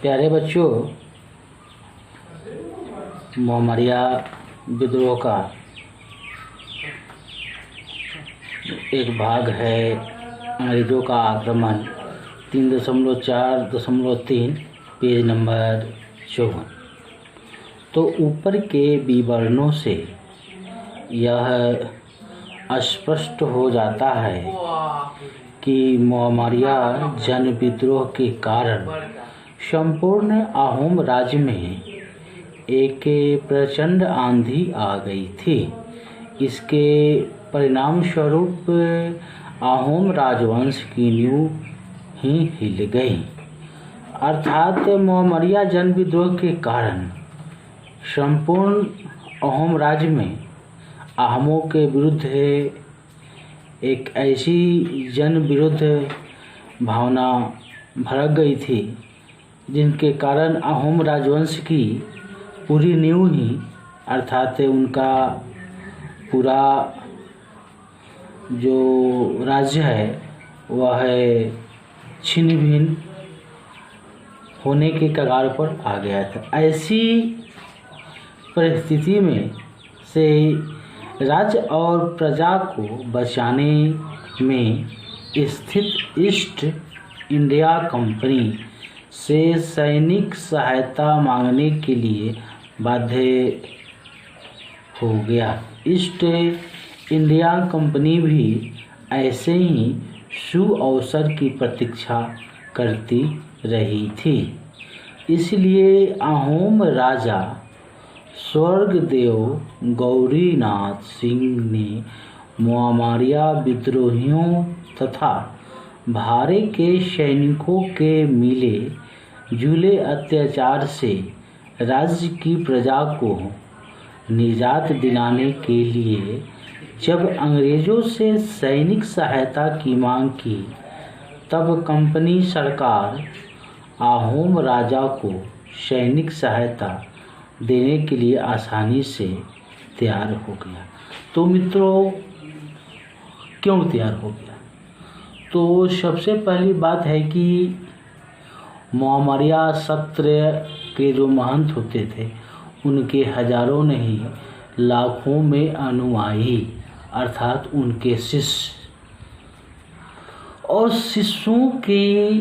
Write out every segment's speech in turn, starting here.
प्यारे बच्चों, मोहम्मदिया विद्रोह का एक भाग है अंग्रेज़ों का आक्रमण 3.4.3 पेज नंबर 54। तो ऊपर के विवरणों से यह स्पष्ट हो जाता है कि मोहम्मदिया जन विद्रोह के कारण संपूर्ण अहोम राज्य में एक प्रचंड आंधी आ गई थी। इसके परिणाम स्वरूप अहोम राजवंश की नींव ही हिल गई। अर्थात मोहम्मदिया जन विद्रोह के कारण संपूर्ण अहोम राज्य में अहोमों के विरुद्ध एक ऐसी जन विरुद्ध भावना भड़क गई थी जिनके कारण अहोम राजवंश की पूरी नींव ही अर्थात उनका पूरा जो राज्य है वह छिन्न भिन्न होने के कगार पर आ गया था। ऐसी परिस्थिति में से राज्य और प्रजा को बचाने में स्थित ईस्ट इंडिया कंपनी से सैनिक सहायता मांगने के लिए बाध्य हो गया। ईस्ट इंडिया कंपनी भी ऐसे ही सुअवसर की प्रतीक्षा करती रही थी। इसलिए अहोम राजा स्वर्गदेव गौरीनाथ सिंह ने मोहम्मदिया विद्रोहियों तथा भारे के सैनिकों के मिले जुले अत्याचार से राज्य की प्रजा को निजात दिलाने के लिए जब अंग्रेज़ों से सैनिक सहायता की मांग की, तब कंपनी सरकार अहोम राजा को सैनिक सहायता देने के लिए आसानी से तैयार हो गया। तो मित्रों, क्यों तैयार हो गया? तो सबसे पहली बात है कि मोहम्मदिया सत्र के जो महंत होते थे उनके हजारों नहीं लाखों में अनुयायी अर्थात उनके शिष्य और शिष्यों के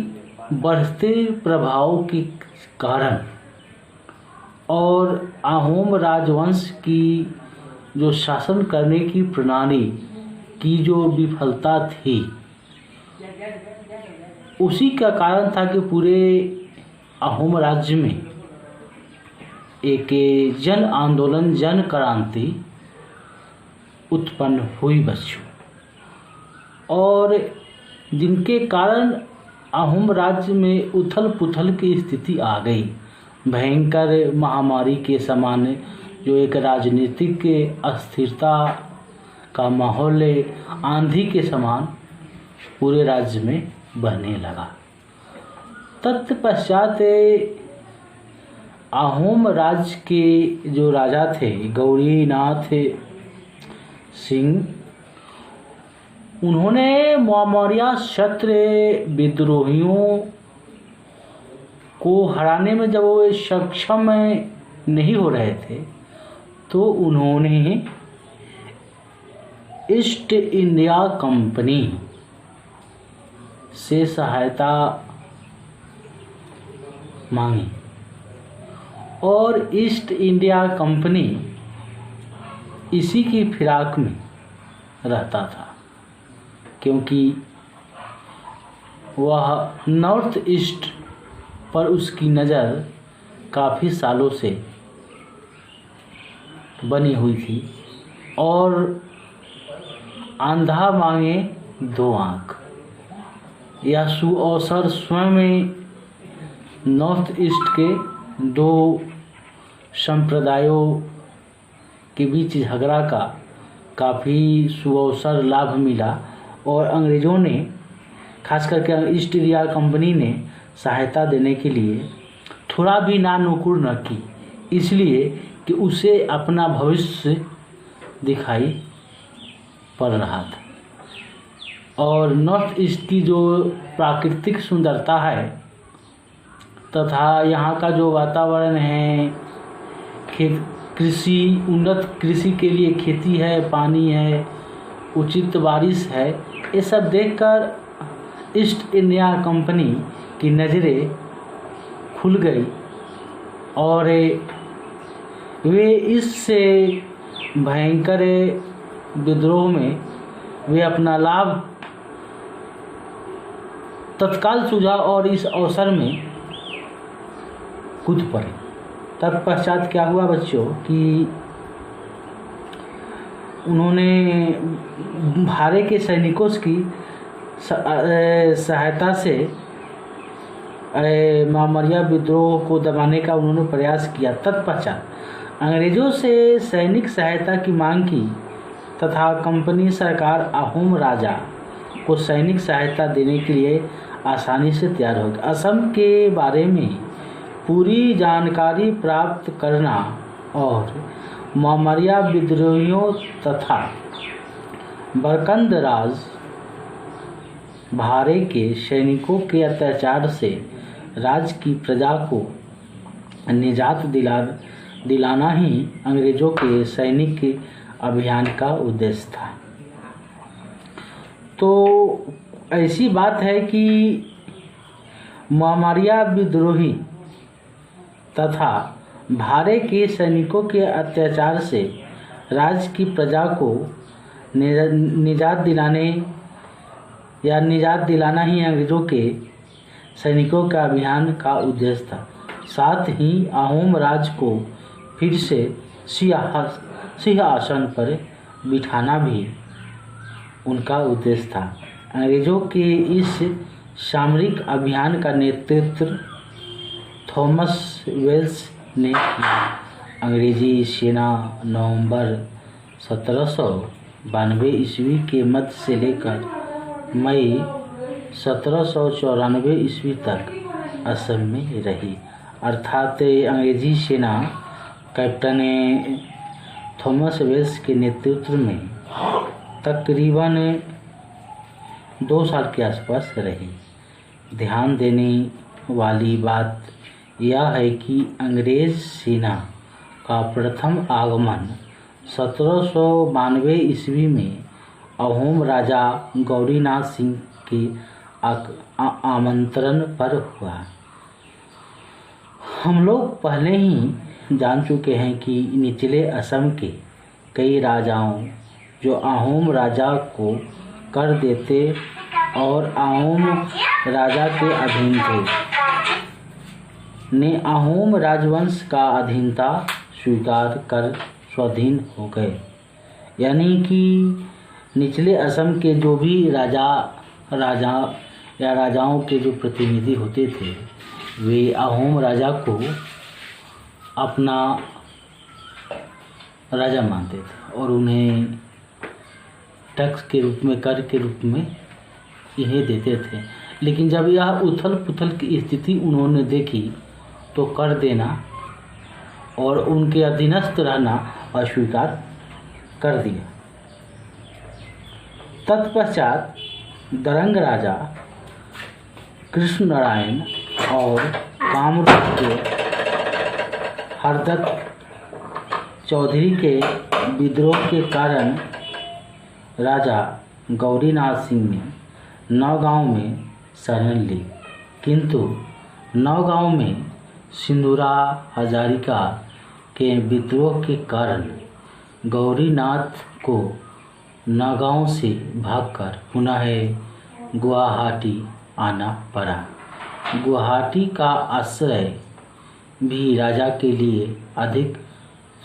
बढ़ते प्रभाव के कारण और अहोम राजवंश की जो शासन करने की प्रणाली की जो विफलता थी, उसी का कारण था कि पूरे अहोम राज्य में एक जन आंदोलन, जन क्रांति उत्पन्न हुई बच्चों, और जिनके कारण अहोम राज्य में उथल पुथल की स्थिति आ गई। भयंकर महामारी के समान जो एक राजनीतिक अस्थिरता का माहौल आंधी के समान पूरे राज्य में बहने लगा। तत्पश्चात अहोम राज्य के जो राजा थे गौरीनाथ सिंह, उन्होंने मोहम्मदिया क्षत्र विद्रोहियों को हराने में जब वो सक्षम नहीं हो रहे थे, तो उन्होंने ईस्ट इंडिया कंपनी से सहायता मांगी। और ईस्ट इंडिया कंपनी इसी की फिराक में रहता था, क्योंकि वह नॉर्थ ईस्ट पर उसकी नज़र काफ़ी सालों से बनी हुई थी। और अंधा मांगे दो आँख, यह सुअवसर स्वयं नॉर्थ ईस्ट के दो संप्रदायों के बीच झगड़ा का काफ़ी सुअवसर लाभ मिला। और अंग्रेज़ों ने खास करके ईस्ट इंडिया कंपनी ने सहायता देने के लिए थोड़ा भी नानुकुर न की, इसलिए कि उसे अपना भविष्य दिखाई पड़ रहा था। और नॉर्थ ईस्ट की जो प्राकृतिक सुंदरता है तथा यहाँ का जो वातावरण है, कृषि, उन्नत कृषि के लिए खेती है, पानी है, उचित बारिश है, ये सब देखकर ईस्ट इंडिया कंपनी की नज़रें खुल गई और वे इससे भयंकर विद्रोह में वे अपना लाभ तत्काल सूझा और इस अवसर में कूद पड़े। तत्पश्चात क्या हुआ बच्चों कि उन्होंने भारे के सैनिकों की सहायता से महामरिया विद्रोह को दबाने का उन्होंने प्रयास किया। तत्पश्चात अंग्रेज़ों से सैनिक सहायता की मांग की तथा कंपनी सरकार अहोम राजा को सैनिक सहायता देने के लिए आसानी से तैयार हो गई। असम के बारे में पूरी जानकारी प्राप्त करना और महामरिया विद्रोहियों तथा बरकंद राज भारे के सैनिकों के अत्याचार से राज्य की प्रजा को निजात दिलाना ही अंग्रेज़ों के सैनिक अभियान का उद्देश्य था। तो ऐसी बात है कि महामरिया विद्रोही तथा भारे के सैनिकों के अत्याचार से राज्य की प्रजा को निजात दिलाना ही अंग्रेज़ों के सैनिकों का अभियान का उद्देश्य था। साथ ही अहोम राज को फिर से सिंहासन पर बिठाना भी उनका उद्देश्य था। अंग्रेज़ों के इस सामरिक अभियान का नेतृत्व थॉमस वेल्स ने किया। अंग्रेजी सेना नवंबर 1792 ईस्वी के मध्य से लेकर मई 1794 ईस्वी तक असम में रही। अर्थात अंग्रेजी सेना कैप्टन थॉमस वेल्स के नेतृत्व में तकरीबन 2 साल के आसपास रही। ध्यान देने वाली बात यह है कि अंग्रेज सेना का प्रथम आगमन 1792 ईस्वी में अहोम राजा गौरीनाथ सिंह के आमंत्रण पर हुआ। हम लोग पहले ही जान चुके हैं कि निचले असम के कई राजाओं जो अहोम राजा को कर देते और अहोम राजा के अधीन थे ने अहोम राजवंश का अधीनता स्वीकार कर स्वाधीन हो गए। यानी कि निचले असम के जो भी राजाओं के जो प्रतिनिधि होते थे वे अहोम राजा को अपना राजा मानते थे और उन्हें टैक्स के रूप में, कर के रूप में इन्हें देते थे। लेकिन जब यह उथल पुथल की स्थिति उन्होंने देखी तो कर देना और उनके अधीनस्थ रहना अस्वीकार कर दिया। तत्पश्चात दरंग राजा कृष्ण नारायण और कामरूप के हरदत्त चौधरी के विद्रोह के कारण राजा गौरीनाथ सिंह ने नौगांव में शरण ली, किंतु नौगांव में सिंधुरा हजारिका के विद्रोह के कारण गौरीनाथ को नौगांव से भागकर पुनः गुवाहाटी आना पड़ा। गुवाहाटी का आश्रय भी राजा के लिए अधिक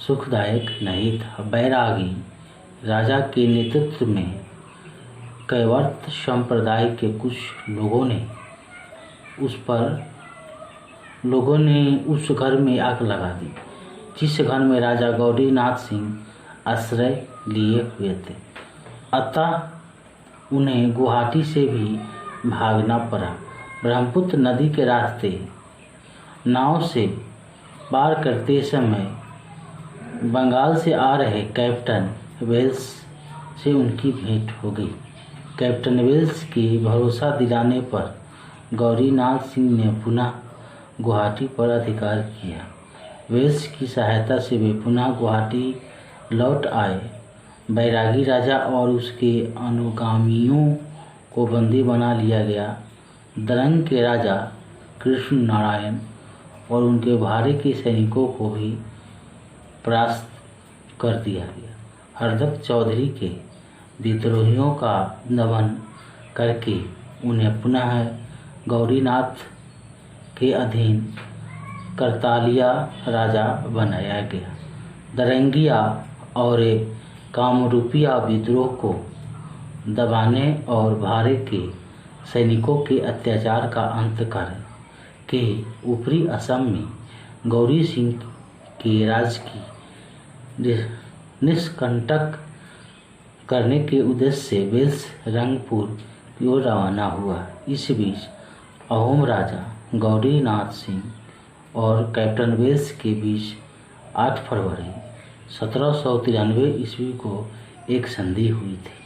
सुखदायक नहीं था। बैरागी राजा के नेतृत्व में कैवर्त संप्रदाय के कुछ लोगों ने उस घर में आग लगा दी जिस घर में राजा गौरीनाथ सिंह आश्रय लिए हुए थे। अतः उन्हें गुवाहाटी से भी भागना पड़ा। ब्रह्मपुत्र नदी के रास्ते नाव से पार करते समय बंगाल से आ रहे कैप्टन वेल्स से उनकी भेंट हो गई। कैप्टन वेल्स के भरोसा दिलाने पर गौरीनाथ सिंह ने पुनः गुवाहाटी पर अधिकार किया। वेल्स की सहायता से वे पुनः गुवाहाटी लौट आए। बैरागी राजा और उसके अनुगामियों को बंदी बना लिया गया। दरंग के राजा कृष्ण नारायण और उनके भारे के सैनिकों को भी परास्त कर दिया गया। हरदत्त चौधरी के विद्रोहियों का दमन करके उन्हें पुनः गौरीनाथ के अधीन करतालिया राजा बनाया गया। दरंगिया और कामरूपिया विद्रोह को दबाने और भारे के सैनिकों के अत्याचार का अंत कर के ऊपरी असम में गौरी सिंह के राज की निष्कंटक करने के उद्देश्य से वेल्स रंगपुर की ओर रवाना हुआ। इस बीच अहोम राजा गौरीनाथ सिंह और कैप्टन वेल्स के बीच 8 फरवरी 1793 ईस्वी को एक संधि हुई थी।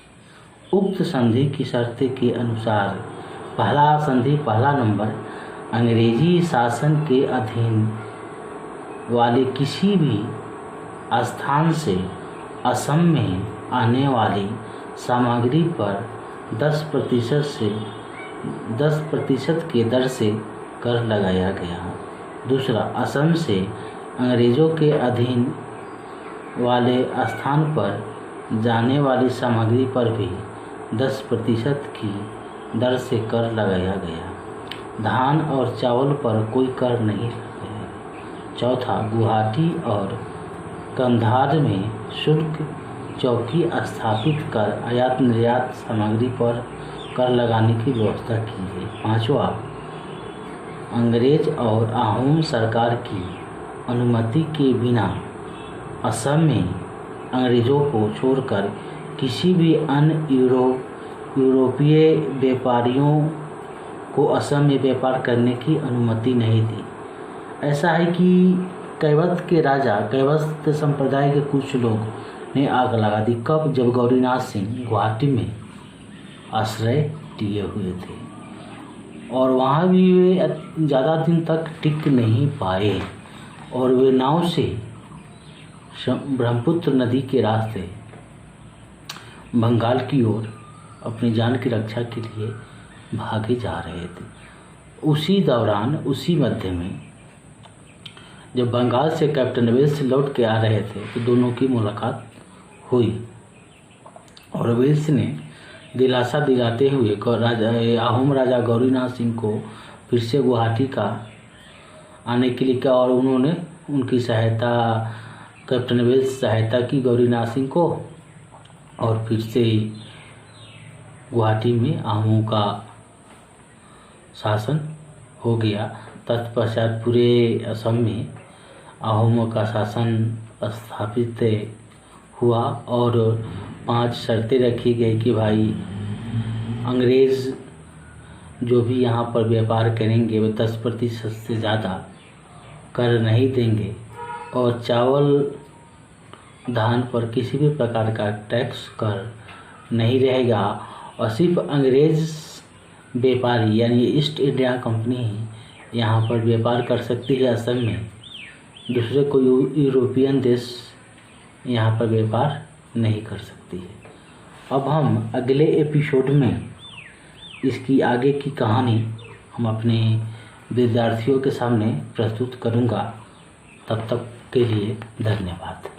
उक्त संधि की शर्तें के अनुसार पहला नंबर अंग्रेजी शासन के अधीन वाले किसी भी स्थान से असम में आने वाली सामग्री पर 10% के दर से कर लगाया गया। दूसरा, असम से अंग्रेजों के अधीन वाले स्थान पर जाने वाली सामग्री पर भी 10% की दर से कर लगाया गया। धान और चावल पर कोई कर नहीं लगाया। चौथा, गुवाहाटी और कंधार में शुल्क चौकी स्थापित कर आयात निर्यात सामग्री पर कर लगाने की व्यवस्था की गई। पांचवा, अंग्रेज और अहोम सरकार की अनुमति के बिना असम में अंग्रेजों को छोड़कर किसी भी अन्य यूरोपीय व्यापारियों को असम में व्यापार करने की अनुमति नहीं दी। ऐसा है कि कैवस्त संप्रदाय के कुछ लोग ने आग लगा दी। कब? जब गौरीनाथ सिंह गुवाहाटी में आश्रय लिए हुए थे और वहाँ भी वे ज़्यादा दिन तक टिक नहीं पाए और वे नाव से ब्रह्मपुत्र नदी के रास्ते बंगाल की ओर अपनी जान की रक्षा के लिए भागे जा रहे थे। उसी दौरान उसी मध्य में जब बंगाल से कैप्टन वेल्स लौट के आ रहे थे तो दोनों की मुलाकात हुई और वेल्स ने दिलासा दिलाते हुए अहोम राजा गौरीनाथ सिंह को फिर से गुवाहाटी का आने के लिए कहा और उन्होंने उनकी सहायता कैप्टन वेल्स सहायता की गौरीनाथ सिंह को और फिर से गुवाहाटी में अहोमों का शासन हो गया। तत्पश्चात पूरे असम में अहोमों का शासन स्थापित हुआ और 5 शर्तें रखी गई कि भाई अंग्रेज़ जो भी यहाँ पर व्यापार करेंगे वे 10% से ज़्यादा कर नहीं देंगे और चावल धान पर किसी भी प्रकार का टैक्स कर नहीं रहेगा और सिर्फ अंग्रेज़ व्यापारी यानी ईस्ट इंडिया कंपनी ही यहाँ पर व्यापार कर सकती है असम में। दूसरे कोई यूरोपियन देश यहाँ पर व्यापार नहीं कर सकती है। अब हम अगले एपिसोड में इसकी आगे की कहानी हम अपने विद्यार्थियों के सामने प्रस्तुत करूँगा। तब तक के लिए धन्यवाद।